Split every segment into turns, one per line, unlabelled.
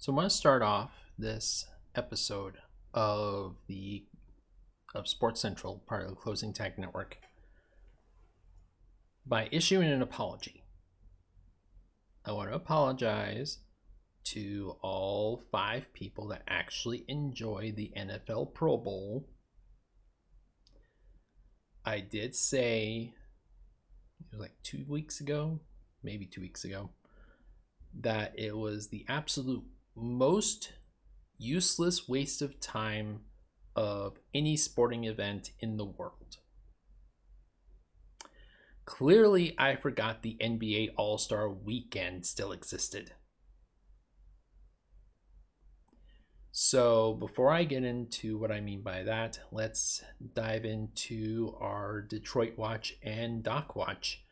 So I want to start off this episode of the of Sports Central, part of the Closing Tag Network, by issuing an apology. I want to apologize to all 5 people that actually enjoy the NFL Pro Bowl. I did say, it was like 2 weeks ago, maybe 2 weeks ago, that it was the absolute most useless waste of time of any sporting event in the world. Clearly, I forgot the NBA All-Star Weekend still existed. So before I get into what I mean by that, let's dive into our Detroit Watch and Doc Watch.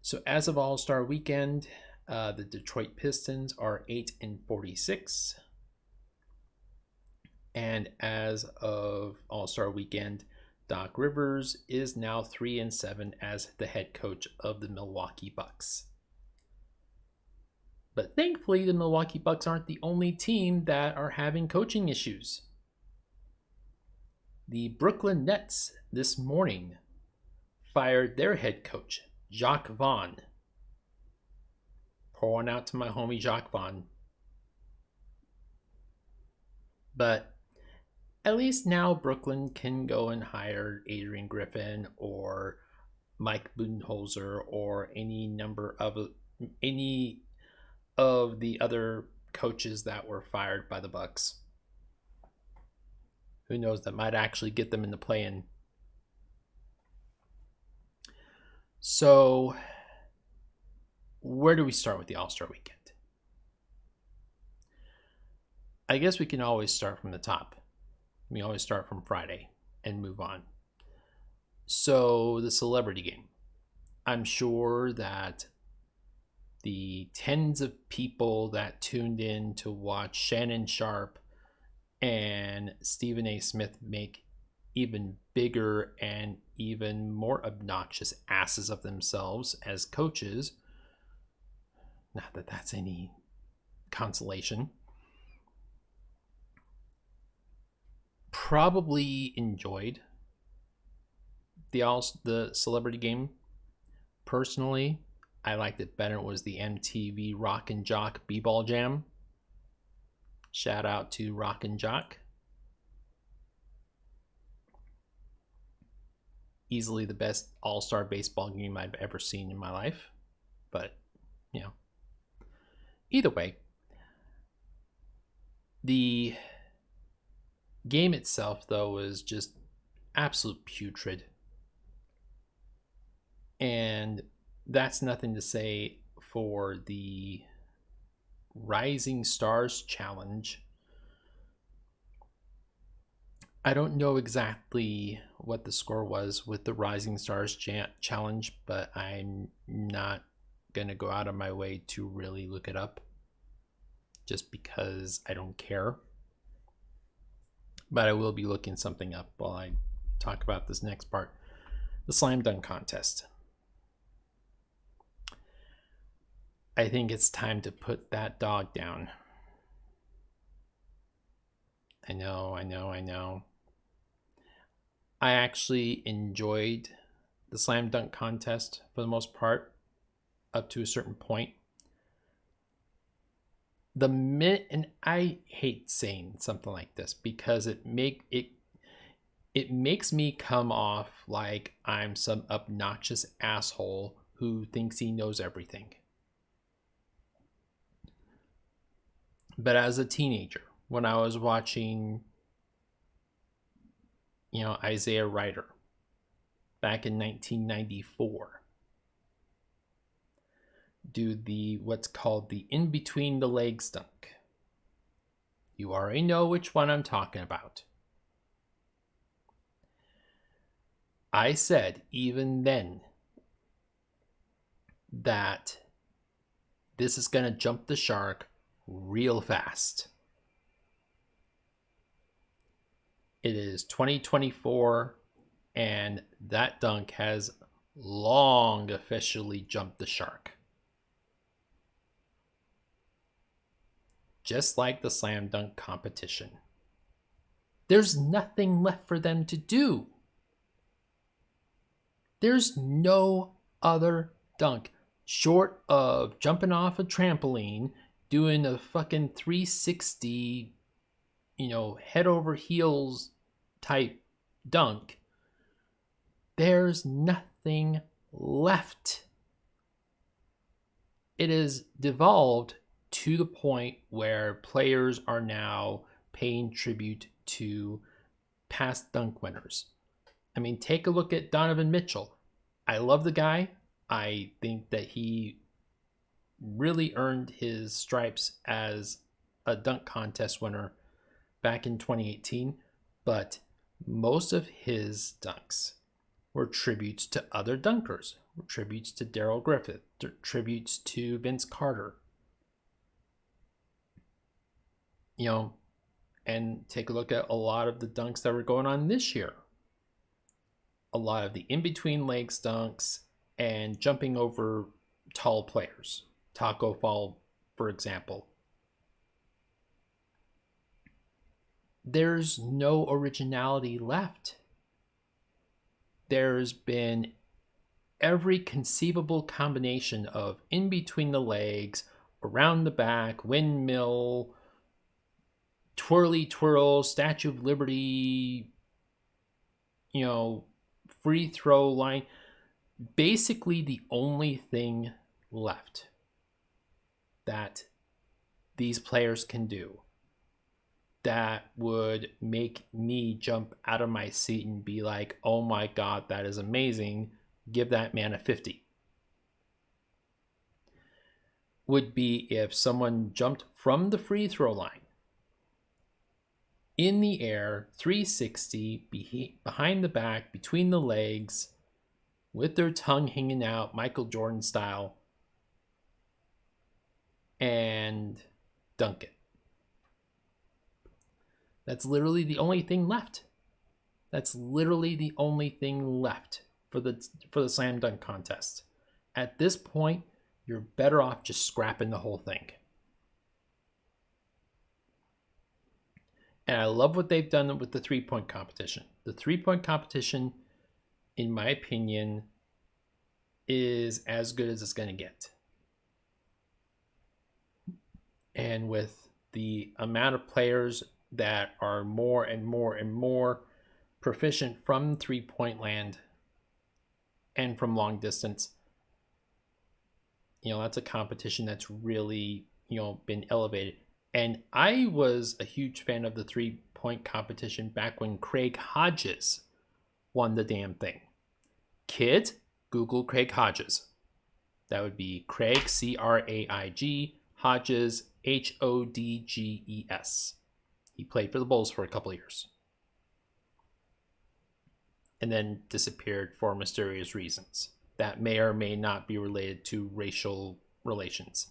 So as of All-Star Weekend, the Detroit Pistons are 8-46. And as of All-Star Weekend, Doc Rivers is now 3-7 as the head coach of the Milwaukee Bucks. But thankfully, the Milwaukee Bucks aren't the only team that are having coaching issues. The Brooklyn Nets this morning fired their head coach, Jacques Vaughn. Pour one out to my homie Jacques Vaughn. But at least now Brooklyn can go and hire Adrian Griffin or Mike Budenholzer or any of the other coaches that were fired by the Bucks. Who knows, that might actually get them in the play-in. So where do we start with the All-Star Weekend? I guess we can always start from the top. We always start from Friday and move on. So the celebrity game. I'm sure that the tens of people that tuned in to watch Shannon Sharp and Stephen A. Smith make even bigger and even more obnoxious asses of themselves as coaches, not that that's any consolation, probably enjoyed the celebrity game. Personally, I liked it better. It was the MTV Rock and Jock B-Ball Jam. Shout out to Rock and Jock. Easily the best all-star baseball game I've ever seen in my life. But, either way, the game itself, though, was just absolute putrid. And that's nothing to say for the Rising Stars Challenge. I don't know exactly what the score was with the Rising Stars Challenge, but I'm not going to go out of my way to really look it up just because I don't care. But I will be looking something up while I talk about this next part. The slam dunk contest. I think it's time to put that dog down. I know. I actually enjoyed the slam dunk contest for the most part, up to a certain point. And I hate saying something like this because it makes me come off like I'm some obnoxious asshole who thinks he knows everything. But as a teenager, when I was watching, Isaiah Ryder back in 1994 do what's called the in between the legs dunk. You already know which one I'm talking about. I said even then that this is going to jump the shark real fast. It is 2024 and that dunk has long officially jumped the shark. just like the slam dunk competition. There's nothing left for them to do. There's no other dunk short of jumping off a trampoline, doing a fucking 360, head over heels type dunk. There's nothing left. It is devolved to the point where players are now paying tribute to past dunk winners. I mean, take a look at Donovan Mitchell. I love the guy. I think that he really earned his stripes as a dunk contest winner back in 2018, but most of his dunks were tributes to other dunkers, were tributes to Daryl Griffith, tributes to Vince Carter. And take a look at a lot of the dunks that were going on this year. A lot of the in-between legs dunks and jumping over tall players. Taco Fall, for example. There's no originality left. There's been every conceivable combination of in between the legs, around the back, windmill, twirly twirl, Statue of Liberty, free throw line. Basically, the only thing left that these players can do that would make me jump out of my seat and be like, oh my God, that is amazing. Give that man a 50. Would be if someone jumped from the free throw line in the air, 360, behind the back, between the legs, with their tongue hanging out, Michael Jordan style, and dunk it. That's literally the only thing left. That's literally the only thing left for the slam dunk contest. At this point, you're better off just scrapping the whole thing. And I love what they've done with the 3-point competition. The 3-point competition, in my opinion, is as good as it's going to get. And with the amount of players that are more and more and more proficient from 3-point land and from long distance, that's a competition that's really, been elevated. And I was a huge fan of the 3-point competition back when Craig Hodges won the damn thing. Kids, Google Craig Hodges. That would be Craig, C-R-A-I-G, Hodges, H-O-D-G-E-S. He played for the Bulls for a couple of years. And then disappeared for mysterious reasons that may or may not be related to racial relations.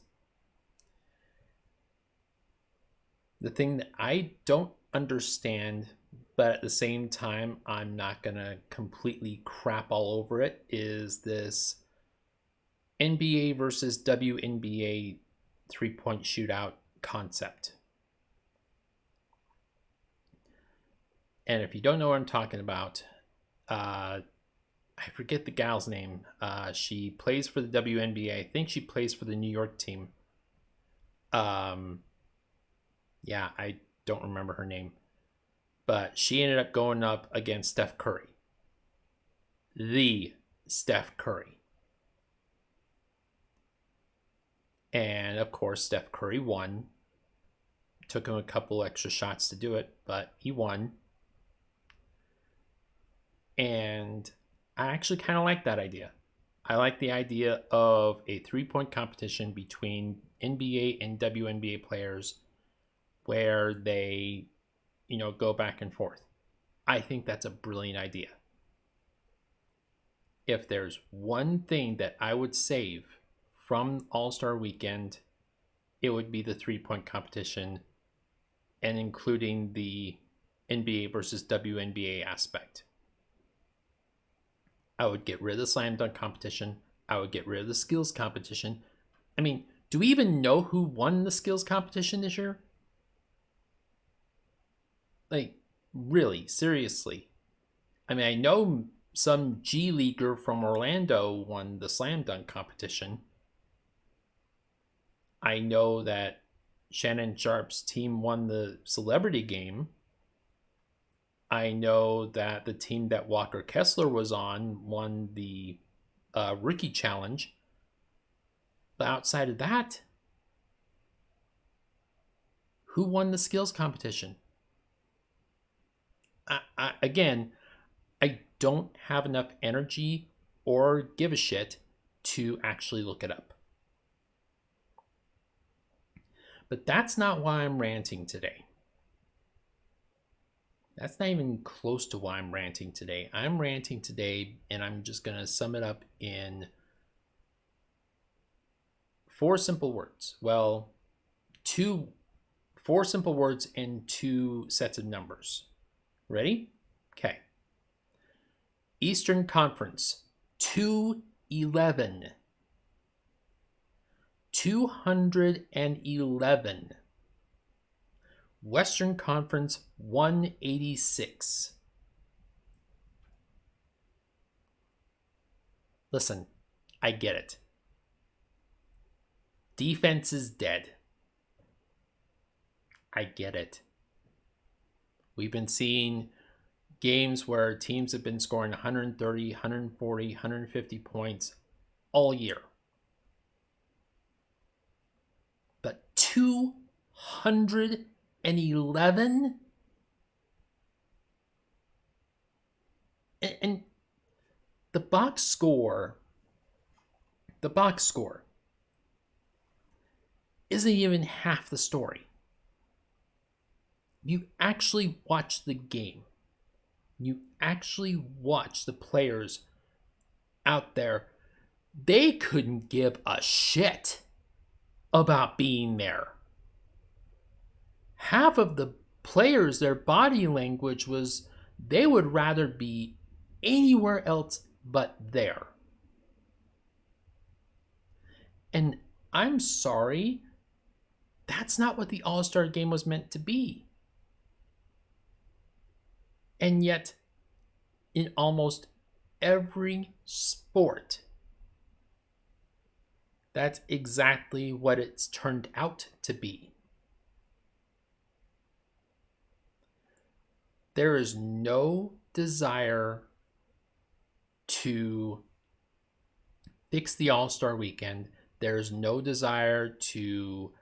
The thing that I don't understand, but at the same time, I'm not going to completely crap all over it, is this NBA versus WNBA 3-point shootout concept. And if you don't know what I'm talking about, I forget the gal's name. She plays for the WNBA. I think she plays for the New York team. Yeah, I don't remember her name. But she ended up going up against Steph Curry. The Steph Curry. And of course, Steph Curry won. Took him a couple extra shots to do it, but he won. And I actually kind of like that idea. I like the idea of a 3-point competition between NBA and WNBA players where they, go back and forth. I think that's a brilliant idea. If there's one thing that I would save from All-Star Weekend, it would be the 3-point competition and including the NBA versus WNBA aspect. I would get rid of the slam dunk competition. I would get rid of the skills competition. I mean, Do we even know who won the skills competition this year? Like, really, seriously. I mean, I know some G Leaguer from Orlando won the slam dunk competition. I know that Shannon Sharp's team won the celebrity game. I know that the team that Walker Kessler was on won the rookie challenge. But outside of that, who won the skills competition? Again, I don't have enough energy or give a shit to actually look it up. But that's not why I'm ranting today. That's not even close to why I'm ranting today. I'm ranting today, and I'm just going to sum it up in 4 simple words. Well, 4 simple words and 2 sets of numbers. Ready? Okay. Eastern Conference, 211. 211. Western Conference, 186. Listen, I get it. Defense is dead. I get it. We've been seeing games where teams have been scoring 130, 140, 150 points all year. But 211? And the box score isn't even half the story. You actually watch the game. You actually watch the players out there. They couldn't give a shit about being there. Half of the players, their body language was they would rather be anywhere else but there. And I'm sorry, that's not what the All-Star game was meant to be. And yet, in almost every sport, that's exactly what it's turned out to be. There is no desire to fix the All-Star weekend. There is no desire to,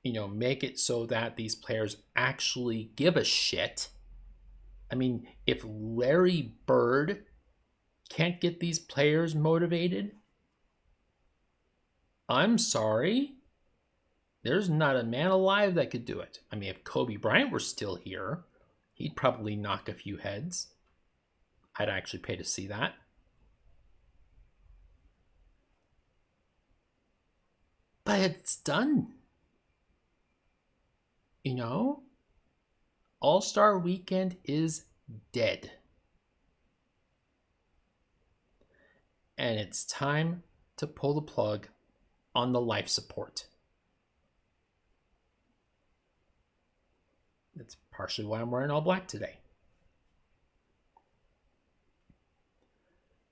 make it so that these players actually give a shit. I mean, if Larry Bird can't get these players motivated, I'm sorry. There's not a man alive that could do it. I mean, if Kobe Bryant were still here, he'd probably knock a few heads. I'd actually pay to see that. But it's done. All-Star Weekend is dead. And it's time to pull the plug on the life support. That's partially why I'm wearing all black today.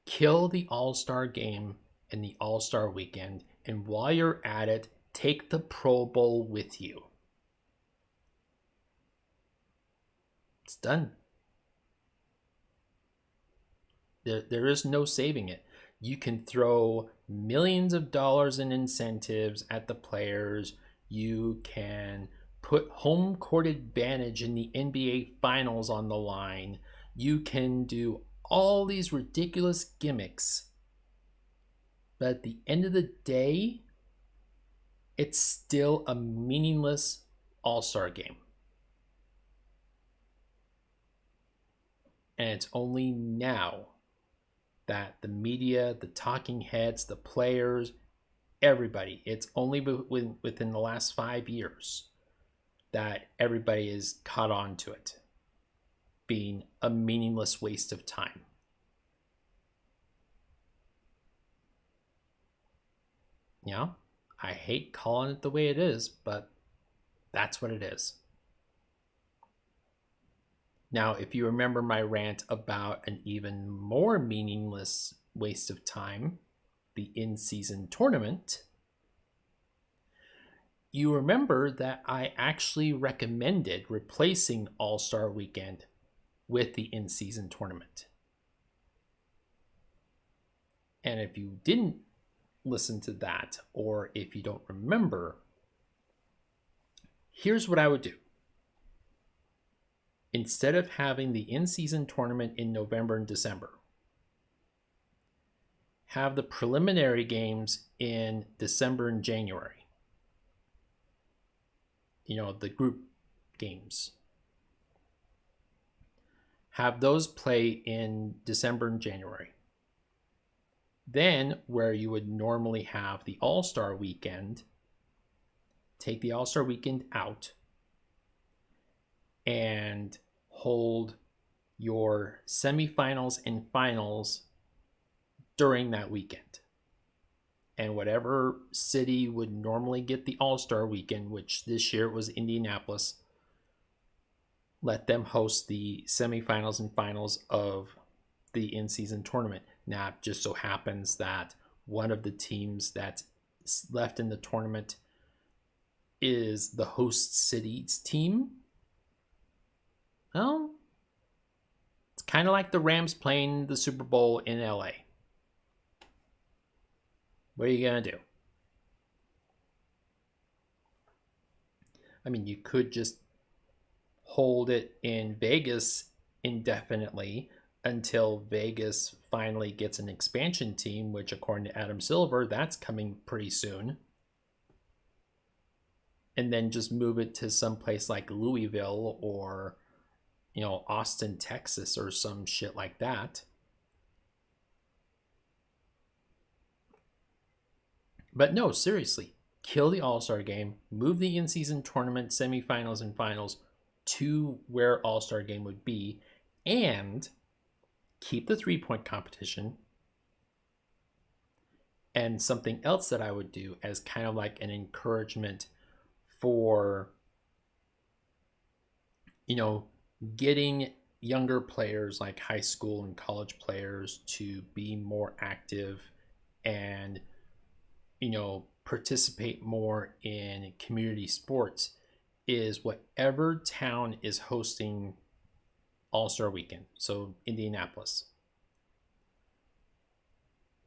Kill the All-Star game and the All-Star weekend, and while you're at it, take the Pro Bowl with you. It's done. There is no saving it. You can throw millions of dollars in incentives at the players. You can put home court advantage in the NBA Finals on the line. You can do all these ridiculous gimmicks. But at the end of the day, it's still a meaningless All-Star game. And it's only now that the media, the talking heads, the players, everybody, it's only within the last 5 years that everybody is caught on to it being a meaningless waste of time. Yeah, I hate calling it the way it is, but that's what it is. Now, if you remember my rant about an even more meaningless waste of time, the in-season tournament, you remember that I actually recommended replacing All-Star Weekend with the in-season tournament. And if you didn't listen to that, or if you don't remember, here's what I would do. Instead of having the in-season tournament in November and December, have the preliminary games in December and January. The group games. Have those play in December and January. Then, where you would normally have the All-Star Weekend, take the All-Star Weekend out and hold your semifinals and finals during that weekend. And whatever city would normally get the All-Star Weekend, which this year it was Indianapolis, let them host the semifinals and finals of the in-season tournament. Now, it just so happens that one of the teams that's left in the tournament is the host city's team. Well, it's kind of like the Rams playing the Super Bowl in LA. What are you going to do? I mean, you could just hold it in Vegas indefinitely until Vegas finally gets an expansion team, which according to Adam Silver, that's coming pretty soon. And then just move it to someplace like Louisville or, Austin, Texas or some shit like that. But no, seriously, kill the All-Star game, move the in-season tournament semifinals and finals to where All-Star game would be, and keep the 3-point competition. And something else that I would do as kind of like an encouragement for, getting younger players like high school and college players to be more active and, participate more in community sports is whatever town is hosting All-Star Weekend. So Indianapolis.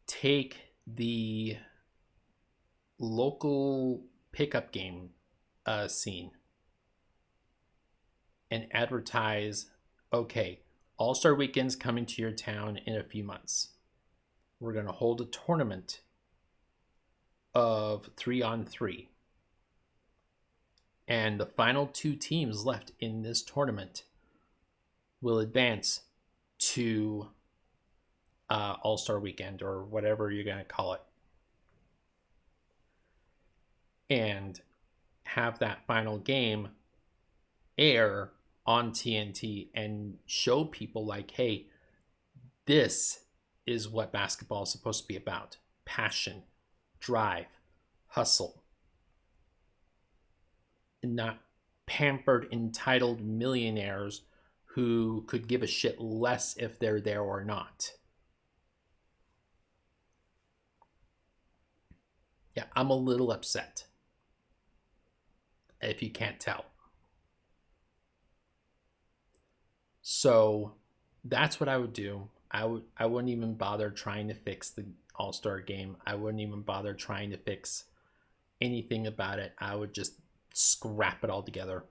Take the local pickup game scene and advertise, okay, All-Star Weekend's coming to your town in a few months. We're going to hold a tournament of 3-on-3. And the final 2 teams left in this tournament will advance to All-Star Weekend or whatever you're going to call it. And have that final game air on TNT and show people like, hey, this is what basketball is supposed to be about. Passion, drive, hustle. And not pampered, entitled millionaires who could give a shit less if they're there or not. Yeah, I'm a little upset, if you can't tell. So that's what I would do. I wouldn't even bother trying to fix the All-Star game. I wouldn't even bother trying to fix anything about it. I would just scrap it all together.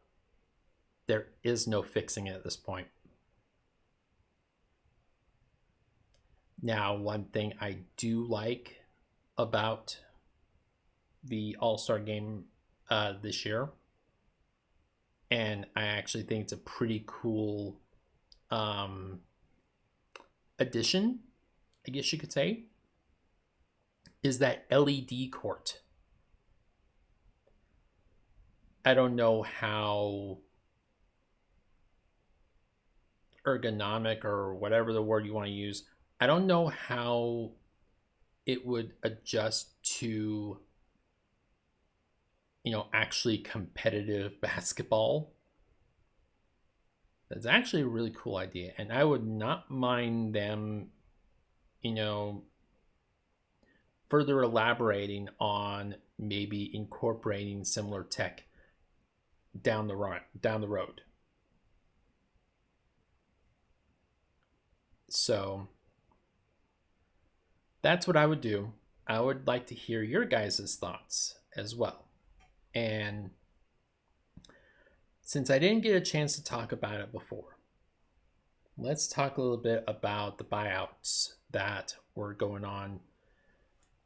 There is no fixing it at this point. Now, one thing I do like about the All-Star game this year, and I actually think it's a pretty cool addition, I guess you could say, is that LED court. I don't know how ergonomic or whatever the word you want to use. I don't know how it would adjust to actually competitive basketball. That's actually a really cool idea. And I would not mind them, you know, further elaborating on maybe incorporating similar tech down the road. So that's what I would do. I would like to hear your guys' thoughts as well. And since I didn't get a chance to talk about it before, let's talk a little bit about the buyouts that were going on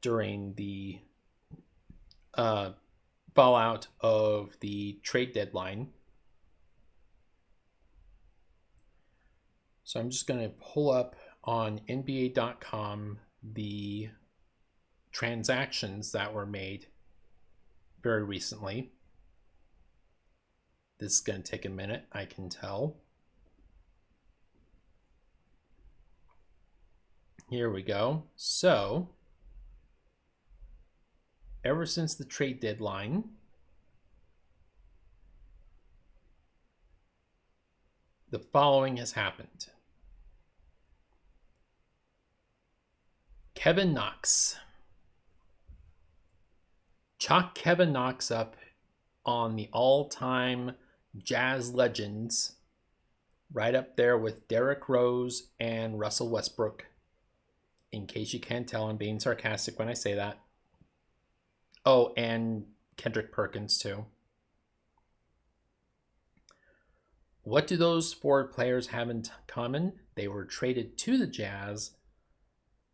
during the uh, fallout of the trade deadline. So I'm just going to pull up on NBA.com the transactions that were made very recently. This is going to take a minute, I can tell. Here we go. So, ever since the trade deadline, the following has happened. Kevin Knox. Chalk Kevin Knox up on the all-time Jazz legends, right up there with Derrick Rose and Russell Westbrook. In case you can't tell, I'm being sarcastic when I say that. Oh, and Kendrick Perkins, too. What do those four players have in common? They were traded to the Jazz,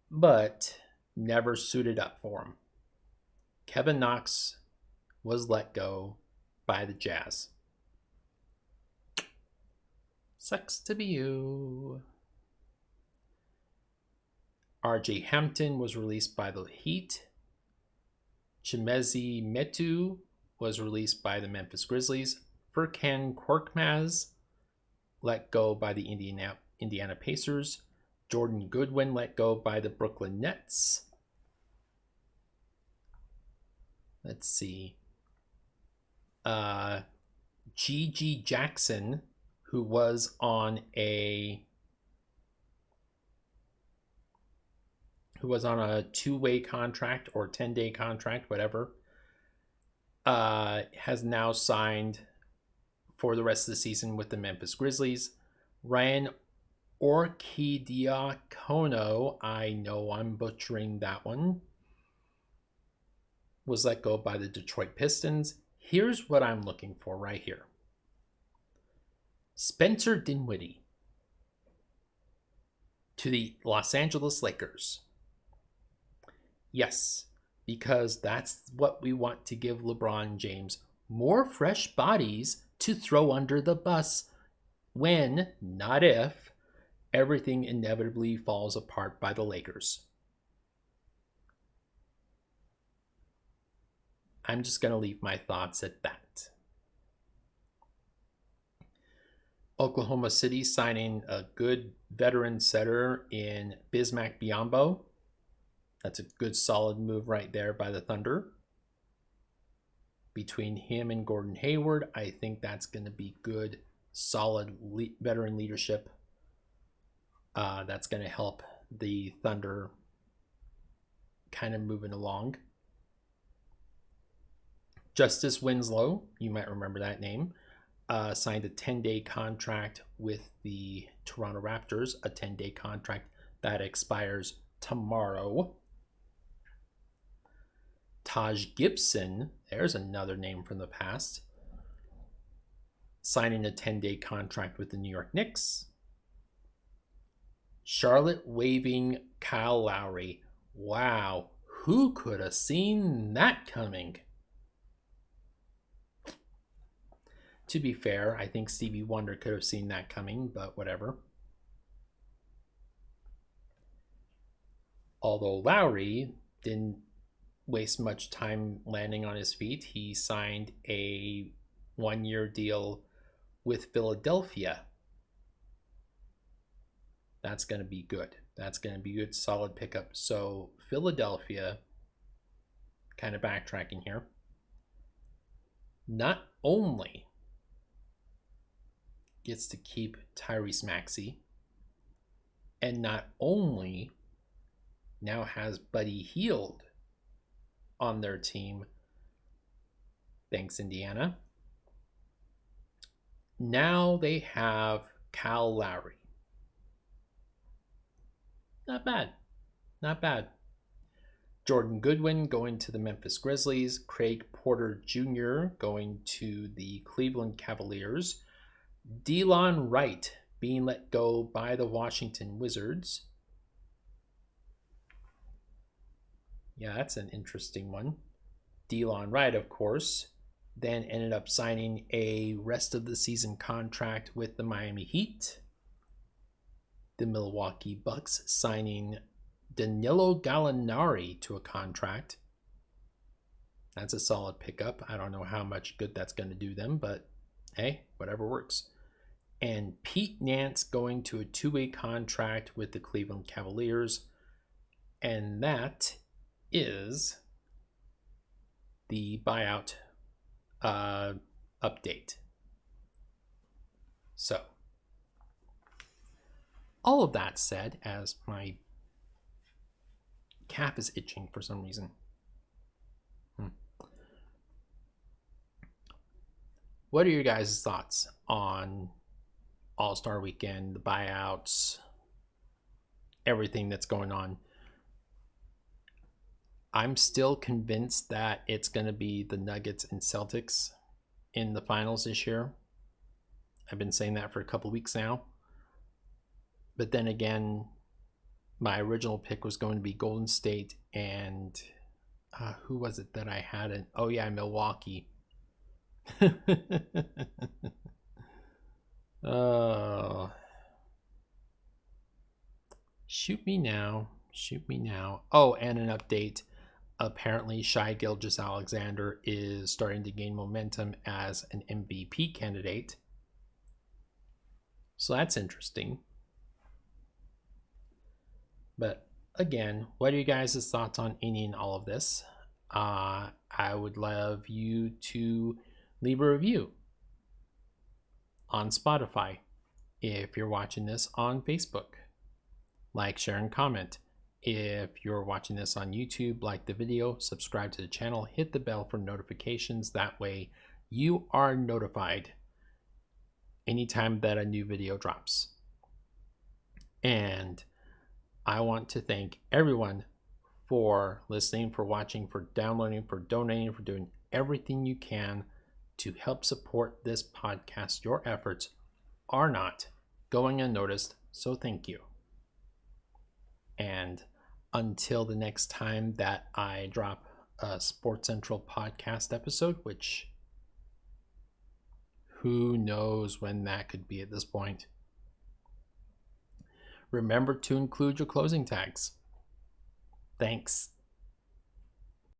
but never suited up for them. Kevin Knox was let go by the Jazz. Sucks to be you. RJ Hampton was released by the Heat. Chimezie Metu was released by the Memphis Grizzlies. Furkan Korkmaz let go by the Indiana Pacers. Jordan Goodwin let go by the Brooklyn Nets. Let's see. G.G. Jackson, who was on a 2-way contract or 10-day contract, whatever, has now signed for the rest of the season with the Memphis Grizzlies. Ryan Orkidiakono, I know I'm butchering that one, was let go by the Detroit Pistons. Here's what I'm looking for right here. Spencer Dinwiddie to the Los Angeles Lakers. Yes, because that's what we want to give LeBron James. More fresh bodies to throw under the bus when, not if, everything inevitably falls apart by the Lakers. I'm just going to leave my thoughts at that. Oklahoma City signing a good veteran setter in Bismack Biyombo. That's a good solid move right there by the Thunder. Between him and Gordon Hayward, I think that's going to be good, solid veteran leadership. That's going to help the Thunder kind of moving along. Justice Winslow, you might remember that name, signed a 10-day contract with the Toronto Raptors, a 10-day contract that expires tomorrow. Taj Gibson, there's another name from the past, signing a 10-day contract with the New York Knicks. Charlotte waiving Kyle Lowry. Wow, who could have seen that coming? To be fair, I think Stevie Wonder could have seen that coming, but whatever. Although Lowry didn't waste much time landing on his feet, he signed a 1-year deal with Philadelphia. That's going to be good. That's going to be a good, solid pickup. So Philadelphia, kind of backtracking here, not only gets to keep Tyrese Maxey, and not only now has Buddy Hield on their team, thanks Indiana, now they have Kyle Lowry. Not bad. Not bad. Jordan Goodwin going to the Memphis Grizzlies. Craig Porter Jr. going to the Cleveland Cavaliers. Delon Wright being let go by the Washington Wizards. Yeah, that's an interesting one. Delon Wright, of course, then ended up signing a rest of the season contract with the Miami Heat. The Milwaukee Bucks signing Danilo Gallinari to a contract. That's a solid pickup. I don't know how much good that's going to do them, but hey, whatever works. And Pete Nance going to a two-way contract with the Cleveland Cavaliers. And that is the buyout update. So, all of that said, as my calf is itching for some reason. What are your guys' thoughts on All-Star Weekend, the buyouts, everything that's going on? I'm still convinced that it's going to be the Nuggets and Celtics in the finals this year. I've been saying that for a couple weeks now. But then again, my original pick was going to be Golden State and who was it that I had? Oh yeah, Milwaukee. Shoot me now. Shoot me now. Oh, and an update. Apparently, Shai Gilgeous-Alexander is starting to gain momentum as an MVP candidate. So that's interesting. But again, what are you guys' thoughts on any and all of this? I would love you to leave a review on Spotify. If you're watching this on Facebook, like, share, and comment. If you're watching this on YouTube, like the video, subscribe to the channel, hit the bell for notifications. That way you are notified anytime that a new video drops. And I want to thank everyone for listening, for watching, for downloading, for donating, for doing everything you can to help support this podcast. Your efforts are not going unnoticed, so thank you. And until the next time that I drop a Sports Central podcast episode, which who knows when that could be at this point, remember to include your closing tags. Thanks.